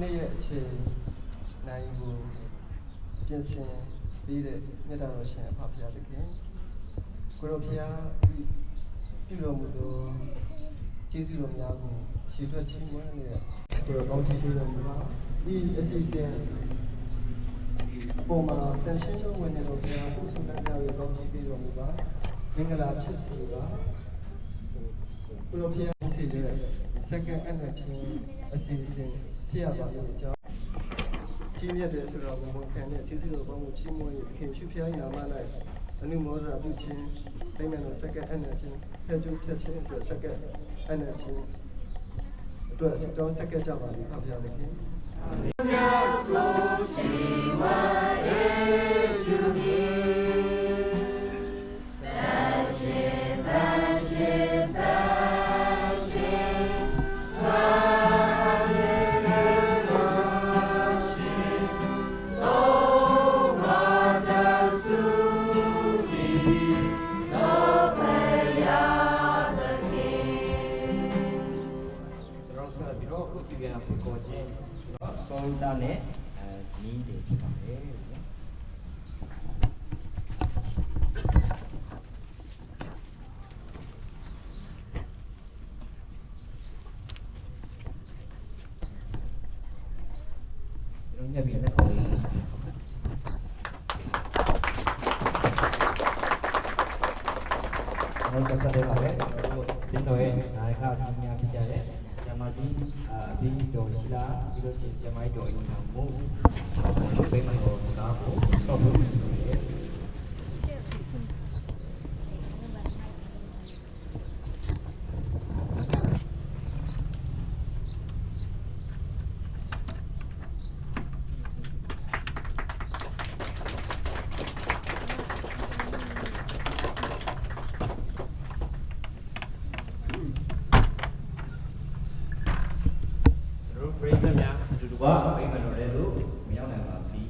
နေ့ရဲ့အခြေနိုင်ကိုပြင်ဆင်ပြီးတဲ့မြတ်တော်ရှင်အဖဖျားသခင်ကိုရောဖျားပြုတော်မူသောကျေးဇူးတော်များကိုရှေ့ထွက်ချီးမွမ်းနေတဲ့ကိုရောကောင်းချီးပေးတော်မူပါဒီအစီအစဉ်ပုံမှာတန်ရှင်းဆုံးဝင်နေတော်ဖျားผู้ဆုံးတဲ့များကိုကောင်းချီးပေးတော်မူပါမင်္ဂလာဖြစ်စေပါကိုရောဖျားစီတဲ့စက္ကန့်အနက်ချင်းအစီအစဉ်ဖြစ်ရပါလိမ့်မယ်ကြောင်းကြီးမြတ်တဲ့ဆိုတော်ဝန်ခံတဲ့ကျေးဇူးတော်ပေါင်းကိုချီးမွမ်းရခင်ရှုဖျားနာမ၌အနုမောဒနာပြုခြင်းတိမ်မဲ့တော်စက္ကန့်အနက်ချင်းဖျက်ကျုပ်ဖျက်ခြင်းအတွက်စက္ကန့်အနက်ချင်းအတွက်ဆုတောင်းစက္ကန့်ကြပါလိမ့်ဖဖျားသခင်အာမင်မြတ်ကိုချီးမွမ်းရသူသည်ဆောင်းတာနဲ့ဇနီးတွေဖြစ်ပါတယ်နော်ညက်ပြီးလက်ပေါ်လေးနောက်တစ်ဆက်ပါပဲဒီတော့ရဲ့နာယကအများကြီးကြတဲ့ဇမတိအပြီးတော် လားပြီးလို့ရှိရင်ဆရာမကြီးတော်အင်တာမို့ဘိမန်တော်စကားကိုစောက်ဖို့ဖြစ်တယ် တို့ပရိသတ်များအတူတူကဗိမာန်တော်တဲ့သို့မရောက်နိုင်ပါဘူး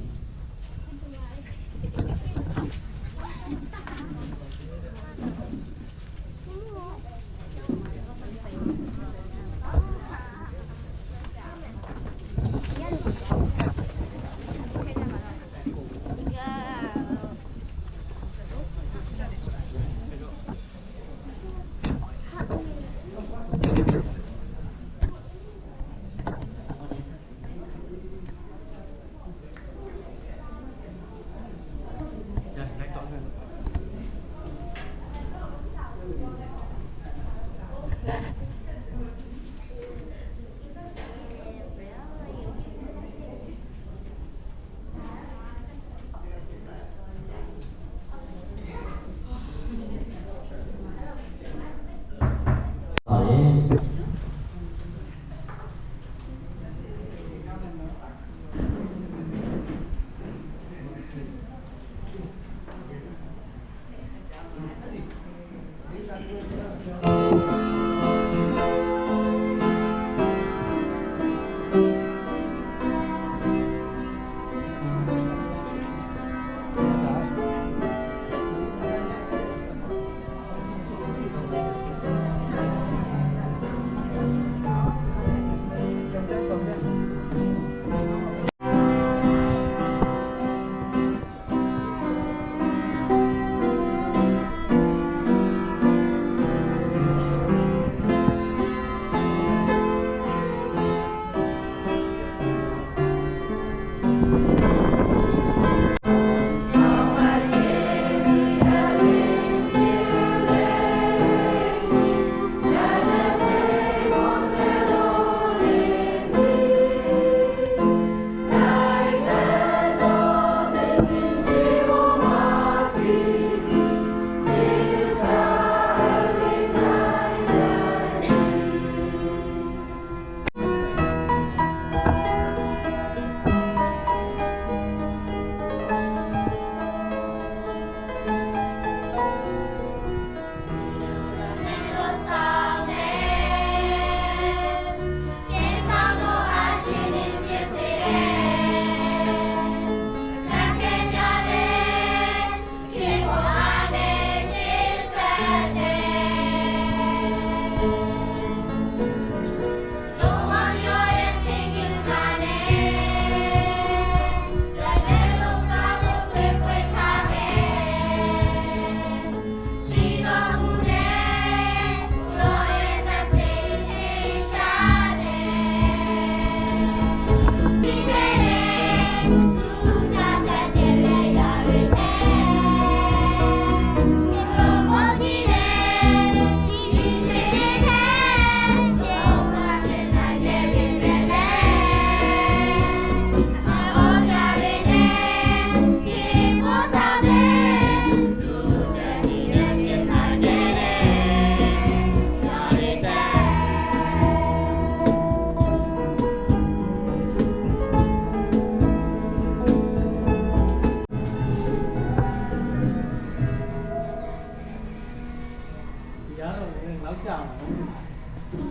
နောက်ကြအောင်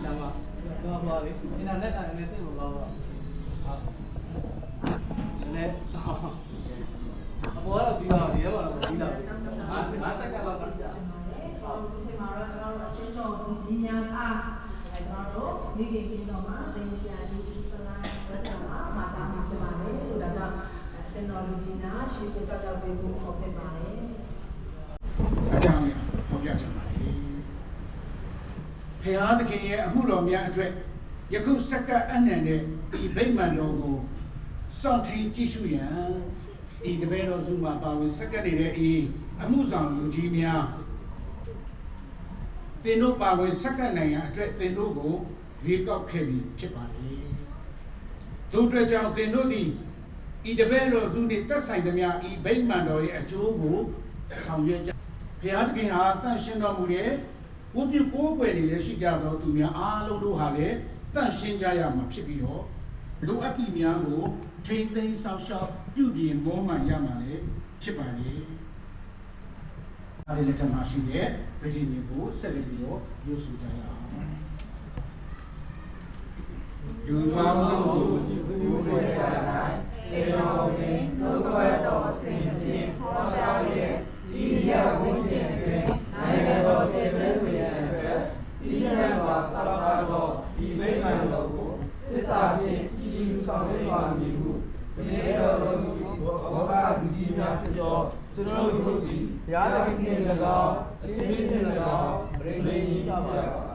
ဆရာမတော့ပါလေအင်တာနက်ကလည်းသိလို့ကောင်းတော့ဟုတ်နည်းအပေါ်ကတော့ပြီးတော့ဒီကတော့ပြီးတော့ငါစက္ကန့်လောက်ကြာ ဒီချိန်မှာတော့ကျွန်တော်တို့အချင်းတော်ကြီးများအားကျွန်တော်တို့မိခင်ချင်းတော်မှာတင်ပြကြီးစလိုင်းဝတ်ဆောင်မှာမှာတာမှာဖြစ်ပါတယ်လို့ဒါကကျွန်တော်လူကြီးများရှေ့ဆက်ကြောက်ကြောက်ပေးဖို့ခေါ်ဖြစ်ပါတယ်အကြောင်းရဟောပြချင်ပါတယ်ဖခင်သခင်ရဲ့အမှုတော်များအတွက်ယခုစက္ကန့်အနန္တတဲ့ဒီဗိမာန်တော်ကိုစောင့်ထိန်ကြည့်ရှုရန်ဒီတပည့်တော်စုမှာပါဝင်စက္ကန့်နေတဲ့ဤအမှုဆောင်လူကြီးများသင်တို့ပါဝင်စက္ကန့်နိုင်ရန်အတွက်သင်တို့ကိုရွေးကောက်ခဲ့ပြီးဖြစ်ပါလေ သို့အတွက်ကြောင့်သင်တို့သည်ဤတပည့်တော်စုနှင့်သက်ဆိုင်သမျှဤဗိမာန်တော်၏အကျိုးကိုဆောင်ရွက်ကြဘုရားသခင်ဟာတန်ရှင်းတော်မူတဲ့ဝတ်ပြုကိုးကွယ်နေလည်းရှိကြသောသူများအားလုံးတို့ဟာလည်းတန်ရှင်းကြရမှာဖြစ်ပြီးတော့လိုအပ်သည့်များကိုထိမ့်သိမ်းဆောက်ရှောက်ပြုပြင်မောမှန်ရမှာလည်းဖြစ်ပါလေအဲဒီလက်ထက်မှာရှိတဲ့ဗိဓိညင်ကိုဆက်လက်ပြီးတော့ရွတ်ဆိုကြရအောင်ယူမောင်းလို့ယူဝဲရ၌လေတော်ပင်ဒုက္ခတော်ဆင်ဖြင့်ဟောကြားရဲ့ဒီရဝိကျင်တွင်နိုင်ငံတော်တည်မြဲစေရန်အတွက်ဒီရန်စွာဆောက်ထားသောဒီမိမ့်မှန်တော်ကိုသစ္စာဖြင့်ကြည်ကြည်ဆောင်ရွက်ပါမည်ဟုဒီတော်တော်မူဘောဂလူကြီးများဖြစ်သောကျွန်တော်တို့သည်ဘုရားသခင်၎င်းအချင်းချင်း၎င်းပရိသေကြီးကြပါ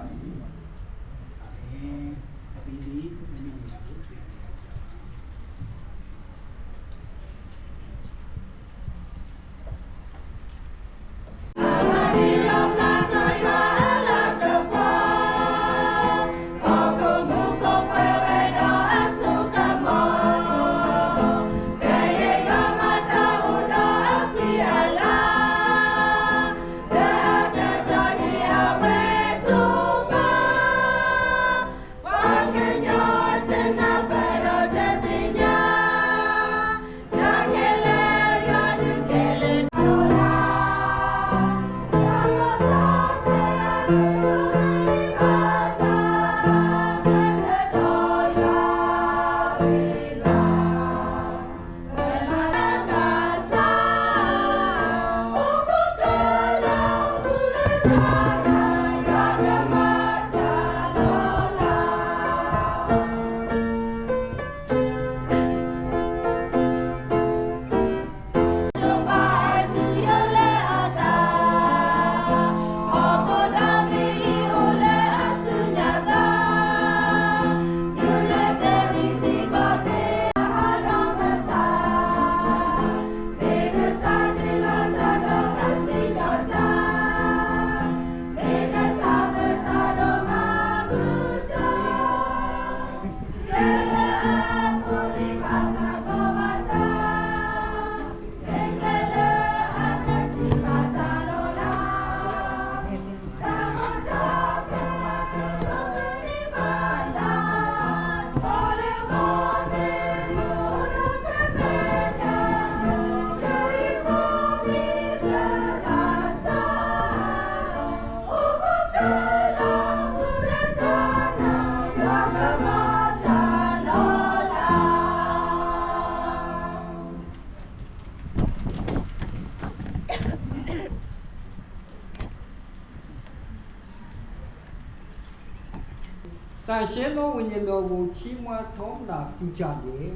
တန်ရှင်းသောဝိညာဉ်တော်ကိုချီးမွမ်းထောမနာပြုကြတယ်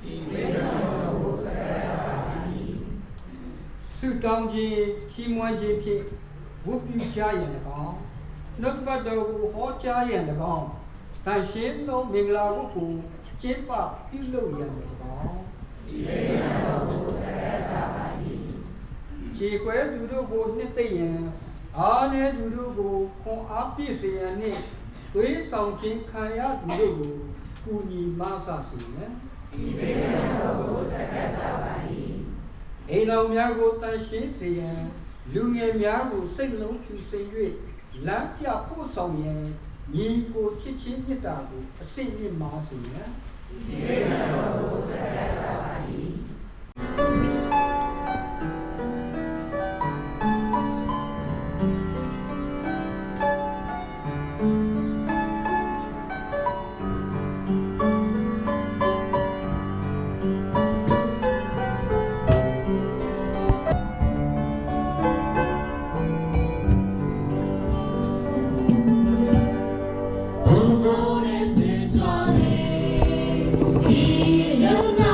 ဒီဝိညာဉ်တော်ကိုဆက်ကြပါ၏ဆုတောင်းခြင်းချီးမွမ်းခြင်းဖြင့်ဝတ်ပြုကြရန်၎င်းနှုတ်ပတ်တော်ကိုဟောကြားရန်၎င်းတန်ရှင်းသောမင်္ဂလာဝတ်ကိုကျင်းပပြုလုပ်ရန်၎င်းဒီဝိညာဉ်တော်ကိုဆက်ကြပါ၏ခြေခွဲသူတို့ကိုနှစ်သိမ့်ရန်အားနည်းသူတို့ကိုခွန်အားပြည့်စေရန်နှင့်သွေးဆောင်ခြင်းခံရသူတို့ကိုကူညီမဆစေရန်ဒီဘေးတော်ကိုဆက်ကြပါ၏အိမ်တော်များကိုတန်ရှင်းစေရန်လူငယ်များကိုစိတ်လုံးဖြူစင်၍လမ်းပြပို့ဆောင်ရန်ညီကိုချစ်ချင်းမြတ်တာကိုအစိမ့်မြင့်မစေရန်ဒီဘေးတော်ကိုဆက်ကြပါ၏ Yuna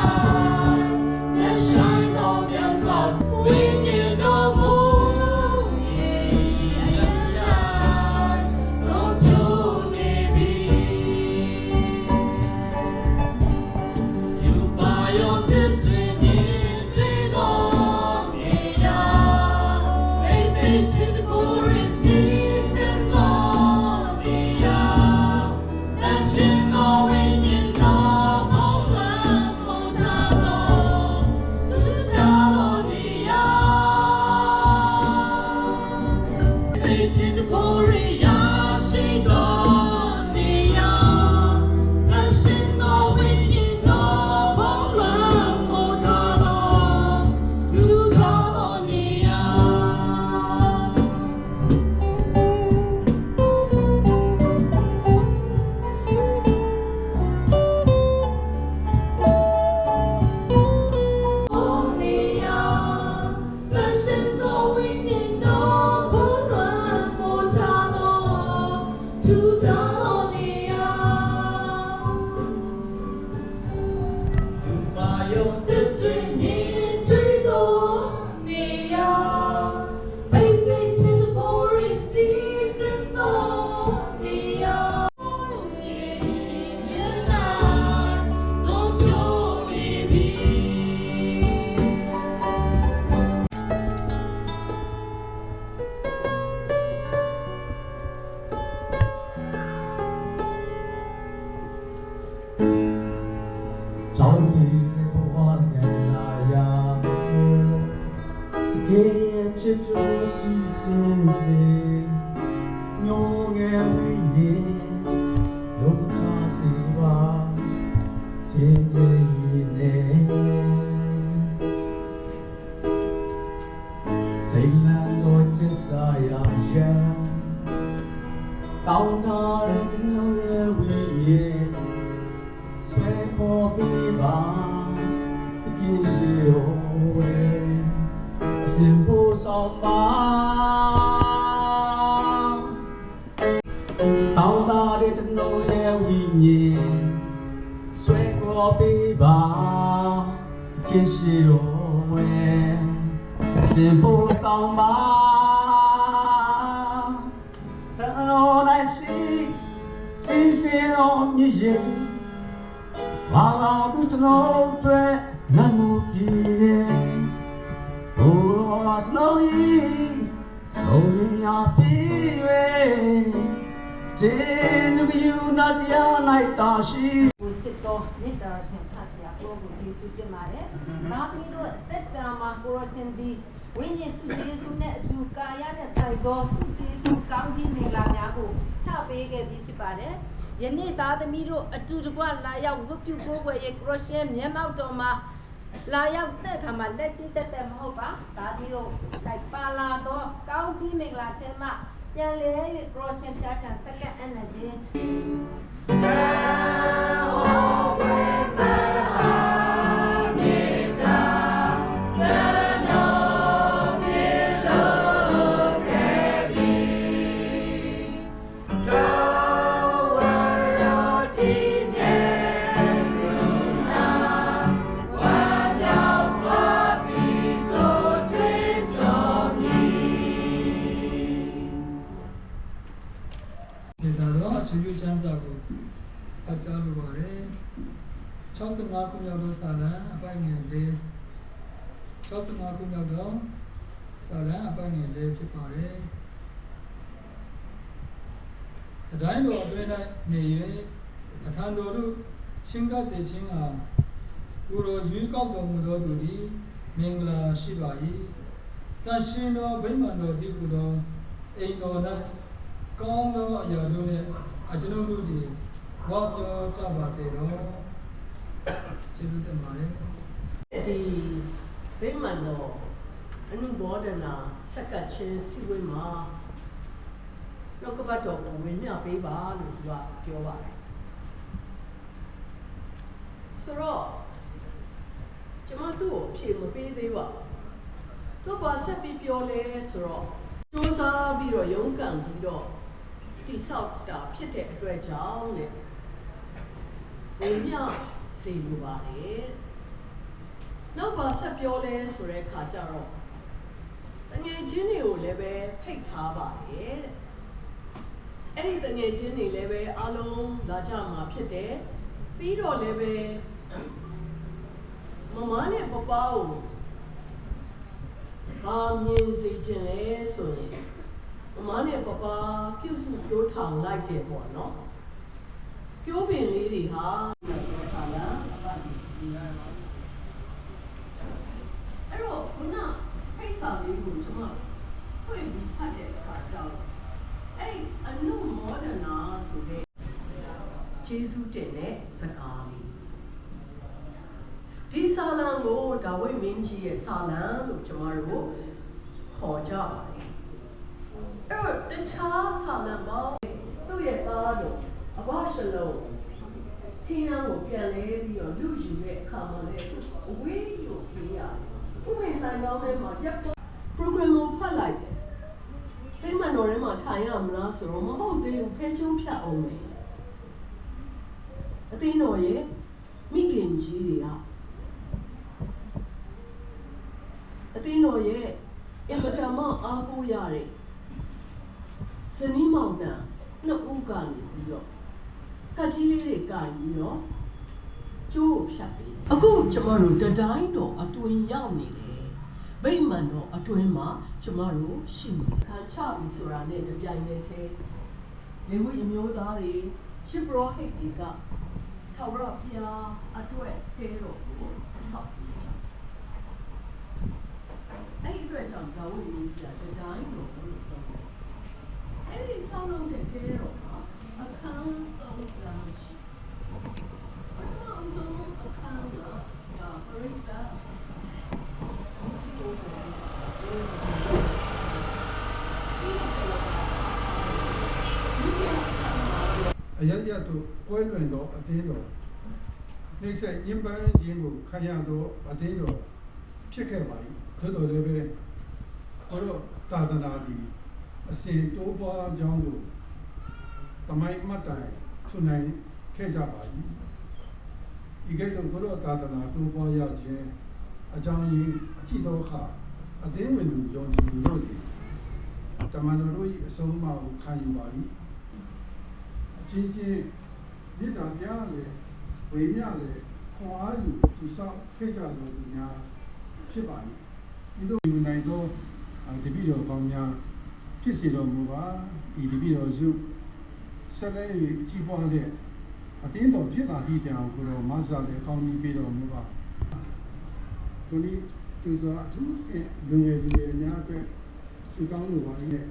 早已不忘原来呀，给人接住是心事，永远为你有他希望，今夜一年，谁能够接受呀呀？到那日真有也为也。随波比吧，一是无为，心不伤吧。到大的真有也为你，随波比吧，一是无为，心不伤吧。等我来西，西西哦你也。와우트노트나무기에 우로스노이 소리야 비웨 제누기유나디야 나이다시 ကိုချစ်တော်မေတ္တာရှင်ဖခင်ကိုယေရှုတင်ပါတယ်။ဒါသမီးတို့အသက်တာမှာကိုရရှင်သည်ဝိညာဉ်စုယေရှုနဲ့အတူကာယနဲ့ဆိုင်သောစုယေရှုကောင်းခြင်းမင်္ဂလာများကိုချပေးခဲ့ပြီးဖြစ်ပါတယ်။ယနေ့သားသမီးတို့အတူတကွလာရောက်ဝတ်ပြုကိုးကွယ်ရဲ့ကိုရရှင်မျက်မှောက်တော်မှာလာရောက်တဲ့အခါမှာလက်ကြီးတက်တက်မဟုတ်ပါ။ဒါသမီးတို့တိုက်ပါလာသောကောင်းခြင်းမင်္ဂလာခြင်းမှာပြန်လဲ၍ကိုရရှင်ပြတ်စက္ကန့်အနက်ခြင်း အခြေပြုချမ်းစာကိုအကြားလိုပါတယ်65ခုမြောက်သောစာလံအပိုင်းငယ်၄65ခုမြောက်သောစာလံအပိုင်းငယ်၄ဖြစ်ပါတယ်အတိုင်းတော်အတွင်း၌နေ၍အထံတော်တို့ချင်းကပ်စေခြင်းဟာကိုယ်တော်ရွေးကောက်တော်မူသောသူသည်မင်္ဂလာရှိပါ၏တန်ရှင်တော်ဗိမာန်တော်သည်ကိုယ်တော်အိမ်တော်၌ကောင်းသောအရာတို့နှင့်အကျွန်ုပ်တို့ဒီဝါပြောကြပါစေတော့ကျေးဇူးတင်ပါတယ်ဒီဗိမာန်တော်အနုဘောဒနာစက္ကန့်ချင်းစီဝေးမှာလောကဘတ်တော်ကိုဝင်မြပေးပါလို့သူကပြောပါတယ်ဆိုတော့ကျွန်မတို့အဖြေမပေးသေးပါသူပါဆက်ပြီးပြောလဲဆိုတော့စူးစမ်းပြီးတော့ရုန်းကန်ပြီးတော့တိဆောက်တာဖြစ်တဲ့အတွက်ကြောင့်လေဝင်မြစေလိုပါတယ်နောက်ပါဆက်ပြောလဲဆိုတဲ့ခါကျတော့တငယ်ချင်းတွေကိုလည်းပဲဖိတ်ထားပါတယ်တဲ့အဲ့ဒီတငယ်ချင်းတွေလည်းပဲအားလုံးလာကြမှာဖြစ်တယ်ပြီးတော့လည်းပဲမမနဲ့ပပကိုဘာမြင်စေချင်လဲဆိုရင်မမနဲ့ပပပြုစုပြောထောင်လိုက်တယ်ပေါ့နော်ပြောပင်လေးတွေဟာဆာလာအဲ့တော့ခုနဖိတ်စာလေးကိုကျွန်မဖွင့်ပြီးဖတ်တဲ့အခါကျတော့အဲ့အနုမောဒနာဆိုတဲ့ကျေးဇူးတင်တဲ့စကားလေးဒီဆာလံကိုဒါဝိမင်းကြီးရဲ့ဆာလံလို့ကျွန်တော်တို့ခေါ်ကြပါတယ်အဲ့တော့တခြားဆာလံပေါင်းသူ့ရဲ့သားတို့အဘရှလုံထင်းနှံကိုပြန်လဲပြီးတော့လူယူတဲ့အခါမှာလည်းအဝေးကိုပြေးရတယ်ဥပ္ပေနိုင်ကောင်းတဲ့မှာရပ် program ကိုဖတ်လိုက်တယ်ဖိမန်တော်ထဲမှာထိုင်ရမလားဆိုတော့မဟုတ်သေးဘူးဖဲချုံးဖြတ်အောင်မယ်အသိတော်ရဲ့မိခင်ကြီးတွေကအသိတော်ရဲ့အင်မတန်မှအားကိုးရတဲ့ဇနီးမောင်နှံနှစ်ဦးကနေပြီးတော့ကကြီးလေးတွေကန်ပြီးတော့ကျိုးကိုဖြတ်ပြီးအခုကျမတို့တတိုင်းတော်အတွင်ရောက်နေတယ်ဗိမာန်တော်အတွင်မှာကျမတို့ရှိနေခံချပြီဆိုတာနဲ့တပြိုင်တည်းလေဝိအမျိုးသားတွေရှစ်ပရောဟိတ်တွေကခ ထာဝရဘုရားအတွက်တဲတော်ကိုဆောက်အဲ့ဒီအတွက်ကြောင့်ဒါဝိဒ်ကြီးကစတိုင်းကိုလို့ပြောတယ်အဲ့ဒီဆောက်လုပ်တဲ့တဲတော်ကအခန်းဆုံးလာရှိဘာလို့ဆိုအခန်းကဒါပရိသတ်အရရတို့ပွဲလွင်သောအသင်းတော်နှိမ့်ဆက်ညှဉ်းပန်းခြင်းကိုခံရသောအသင်းတော်ဖြစ်ခဲ့ပါ၏သို့တော်လည်းပဲဘုရောသာသနာသည်အစဉ်တိုးပွားကြောင်းကိုတမိုင်းမှတ်တိုင်ထွန်းနိုင်ခဲ့ကြပါ၏ဒီကဲ့သို့ဘုရောသာသနာတိုးပွားရခြင်းအကြောင်းရင်းကြည့်သောအခါအသင်းဝင်သူယုံကြည်သူတို့သည်တမန်တော်တို့၏အဆုံးအမကိုခံယူပါ၏ချင်းချင်းမြစ်တာပြားလေဝေမျှလေခွန်အားယူသူဆောင်ခဲ့ကြတော်သူများဖြစ်ပါ၏ဒီလိုယူနိုင်သောတပည့်တော်ကောင်းများဖြစ်စေတော်မူပါဒီတပည့်တော်စုဆက်လက်၍ကြီးပွားတဲ့အသင်းတော်ဖြစ်လာသည့်တိုင်ကိုတော်မဆာတဲ့ကောင်းကြီးပေးတော်မူပါဒီနေ့သူသောအထူးဖြင့်လူငယ်လူငယ်များအတွက်စုကောင်းလိုပါရဲ့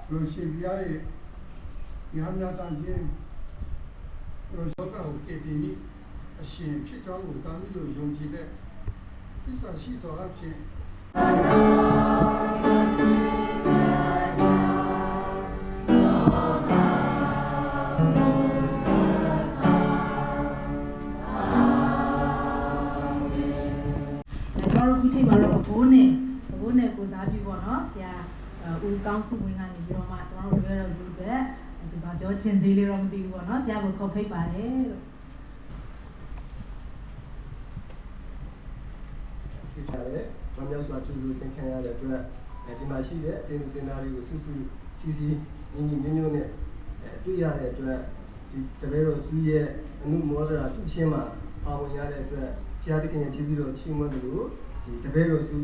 ဘုရားရှင်ပြားရဲ့ဒီဟာများတာခြင်းရောစောကကိုတည်တည်ပြီးအရှင်ဖြစ်ကြောင်းကိုတာမီးတို့ယုံကြည်တဲ့သစ္စာရှိသောအဖြစ်အခုချိန်မှာတော့ဘိုးနဲ့ကိုစားပြီးပေါ့နော်ဆရာဦးကောင်းစုဝင်းကနေပြီးတော့မှကျွန်တော်တို့ပြောတော့ဒီဘက်ဒီမှာပြောချင်သေးလေးတော့မသိဘူးပေါ့နော်ဆရာကိုခေါ်ဖိတ်ပါတယ်လို့ဖြစ်ကြတယ်။ဘာမျိုးဆိုတော့သူတို့သင်ခံရတဲ့အတွက်ဒီမှာရှိတဲ့အတင်းတင်သားတွေကိုစုစုစီစီညီညီညွတ်ညွတ်နဲ့တွေ့ရတဲ့အတွက်ဒီတပည့်တော်စုရဲ့အမှုမောဒရာပြုချင်းမှာပါဝင်ရတဲ့အတွက်ဘုရားသခင်ရဲ့ကျေးဇူးတော်ချီးမွမ်းတယ်လို့ဒီတပည့်တော်စု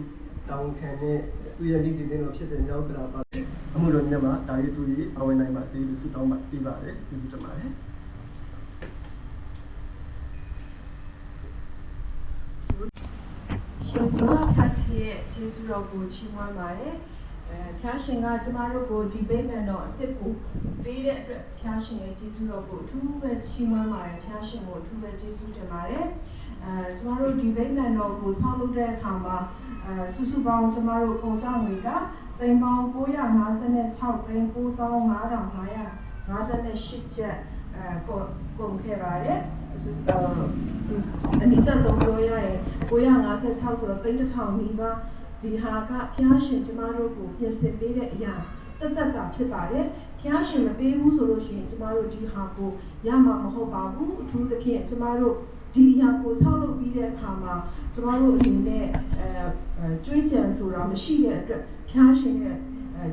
တောင်းခံတဲ့သူရဲ့မိခင်တင်တော်ဖြစ်တဲ့မြောက်ဒရာပါအမှုတော်မြတ်မှာဒါရီသူကြီးပါဝင်နိုင်ပါစေလို့ဆုတောင်းပါပြပါတယ်ကျေးဇူးတင်ပါတယ်ရှင်ဘုရားဖတ်ရဲ့ကျေးဇူးတော်ကိုချီးမွမ်းပါတယ်ဖျားရှင်ကကျမတို့ကိုဒီဗိမာန်တော်အသစ်ကိုပေးတဲ့အတွက်ဖျားရှင်ရဲ့ကျေးဇူးတော်ကိုအထူးပဲချီးမွမ်းပါတယ်ဖျားရှင်ကိုအထူးပဲကျေးဇူးတင်ပါတယ်ကျမတို့ဒီဗိမာန်တော်ကိုဆောက်လုပ်တဲ့အခါမှာစုစုပေါင်းကျမတို့ပုံချငွေကသိန်းပေါင်း956သိန်း9558ကျပ်ကုန်ခဲ့ပါတယ်အနည်းဆုံးပြောရရင်956ဆိုတော့သိန်း1000နီးပါးဒီဟာကဖျားရှင်ကျမတို့ကိုပြင်ဆင်ပေးတဲ့အရာတက်တက်ကဖြစ်ပါတယ်ဖျားရှင်မပေးဘူးဆိုလို့ရှိရင်ကျမတို့ဒီဟာကိုရမှာမဟုတ်ပါဘူးအထူးသဖြင့်ကျမတို့ဒီအရာကိုဆောက်လုပ်ပြီးတဲ့အခါမှာကျမတို့အနေနဲ့ကြွေးကြံဆိုတာမရှိတဲ့အတွက်ဖျားရှင်ရဲ့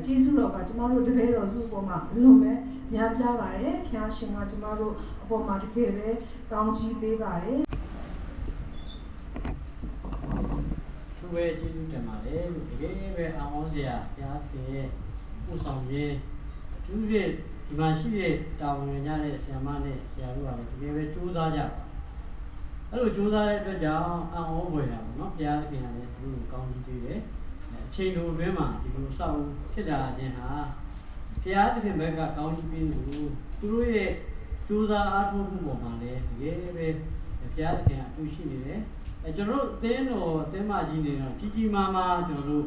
ကျေးဇူးတော်ကကျမတို့တပည့်တော်စုပေါ်မှာအလုံးမဲ့များပြားပါတယ်ဖျားရှင်ကကျမတို့အပေါ်မှာတကယ်ပဲကောင်းချီးပေးပါတယ်သူပဲကျေးဇူးတင်ပါတယ်လို့တကယ်ပဲအောင်အောင်စရာဘုရားရှင်ရဲ့ပို့ဆောင်ခြင်းသူရဲ့ဒီမှာရှိတဲ့တာဝန်ရတဲ့ဆရာမနဲ့ဆရာတို့ကလည်းတကယ်ပဲကြိုးစားကြပါအဲ့လိုကြိုးစားတဲ့အတွက်ကြောင့်အံ့ဩဖွယ်တာပေါ့နော်ဘုရားသခင်ကလည်းသူတို့ကောင်းကြီးပေးတယ်အချိန်လိုအတွင်းမှာဒီလိုစောင့်ဖြစ်လာခြင်းဟာဘုရားသခင်ဘက်ကကောင်းကြီးပေးလို့သူတို့ရဲ့ကြိုးစားအားထုတ်မှုပေါ်မှာလည်းတကယ်ပဲဘုရားသခင်အထူးရှိနေတယ်ကျွန်တော်တို့အသင်းတော်အသင်းမကြီးနေတော့ကြီးကြီးမားမားကျွန်တော်တို့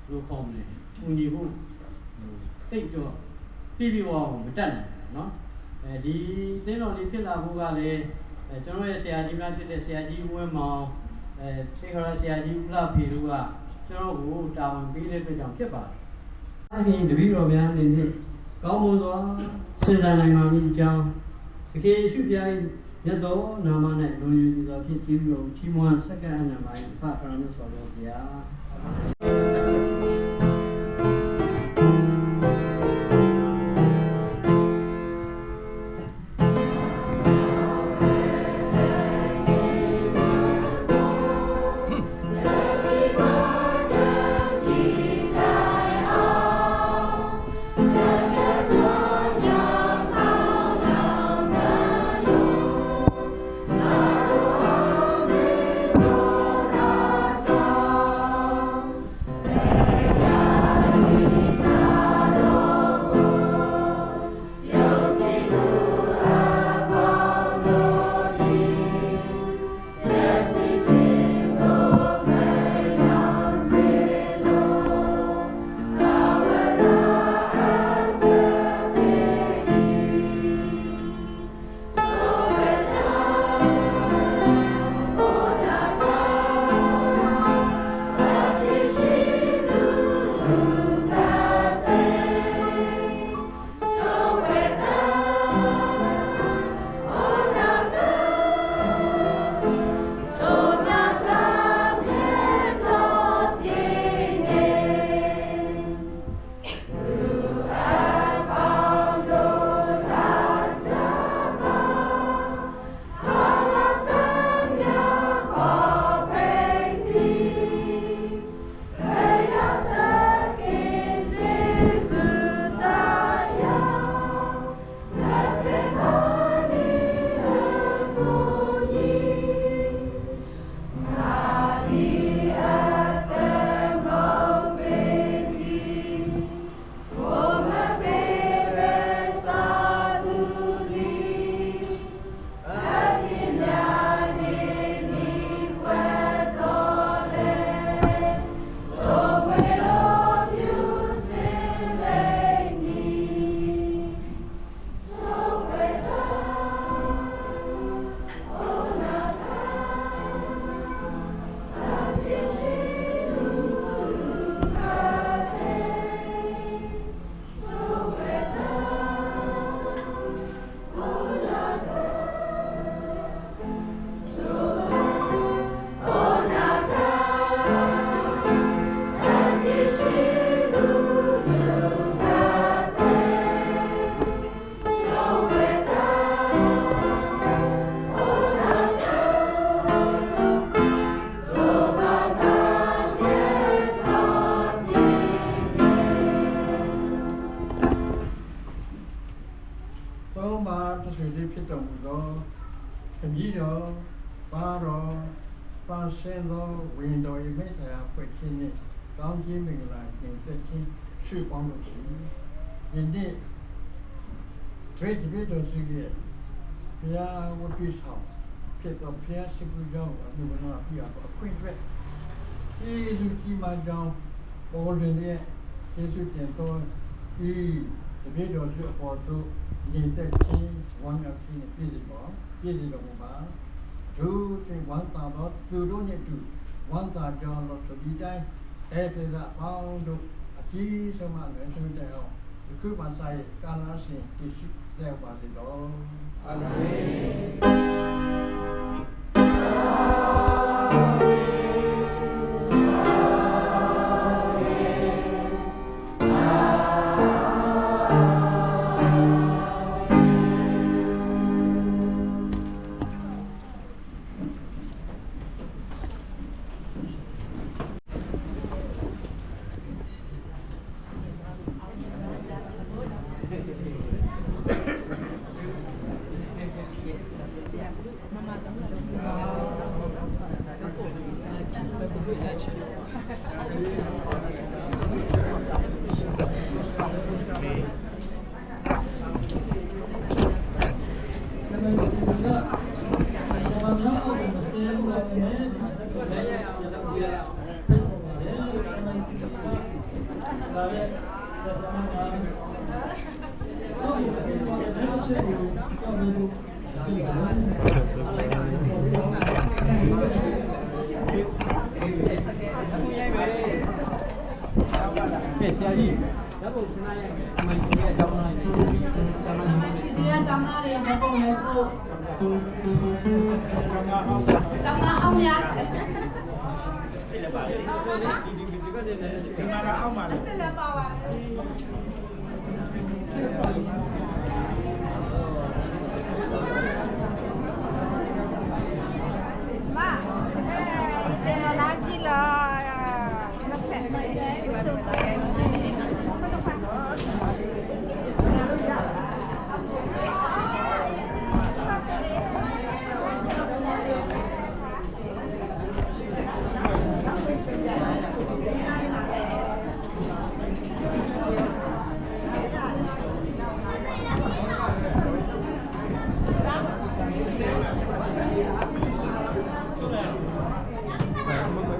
ဟိုခေါ်မလဲထူညီဖို့တိတ်တော့ပြီးပြီးတော့မတက်နိုင်ဘူးเนาะဒီအသင်းတော်လေးဖြစ်လာဖို့ကလည်းကျွန်တော်ရဲ့ဆရာကြီးများဖြစ်တဲ့ဆရာကြီးဝင်းမောင်သေခရဆရာကြီးဦးလာဖေတို့ကကျွန်တော်ကိုတာဝန်ပေးတဲ့အတွက်ကြောင့်ဖြစ်ပါတယ်။အဲဒီတပည့်တော်များအနေနဲ့ကောင်းမွန်စွာစဉ်းစားနိုင်ပါမည်အကြောင်းတကယ်ရှိပြိုင်မြတ်သောနာမ၌လုံယူစွာဖြစ်ကျေးဇူးတော်ချီးမွမ်းဆက်ကအနံပါ၏ဖာခရမဆောတော်ဗျာ တော်ခမည်းတော်ပါတော်ပါဆင်းသောဝိညာဉ်တော်၏မိစ္ဆာဖွင့်ခြင်းနှင့်ကောင်းခြင်းမင်္ဂလာကျင့်သက်ခြင်းရှိပေါင်းလို့ရှိယနေ့ဘယ်ဒီတော်ရှိရဲ့ဘုရားဝတ္ထုဆောင်ဖြစ်သောဘုရားရှိခိုးကြောင်းအမှုနာပြရတော့အခွင့်အတွက်ယေရှုကြီးမကြောင်းပေါ်တွင်ရဲ့ယေရှုတင်တော်ဤတပည့်တော်ရှိအပေါ်သို့နေသက်ခြင်းဝမ်းမြောက်ခြင်းပြည့်စုံတော်မူပါသူသင်ဝမ်းသာသောသူတို့နှင့်တူဝမ်းသာကြောင်းလို့ဆိုဒီတိုင်းဧပေသာပေါင်းတို့အကြီးဆုံးမှလည်းဆုံးတဲ့အောင်ဒီခုမှစာရဲ့ကာလရှင်ပြည့်စုံတဲ့ပါစေတော်အာမင်ဆရာကြီးဓာတ်ပုံခဏရိုက်မယ်အမှန်ကြီးရဲ့အကြောင်းသားတွေတရားကျောင်းသားတွေမပုံနဲ့ကိုကျောင်းသားအောင်ရဒီမှာအောက်မှာလေတက်လက်ပါပါ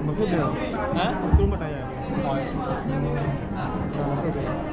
မဟုတ်ဘူးဟမ်သူမတိုင်ရဘူး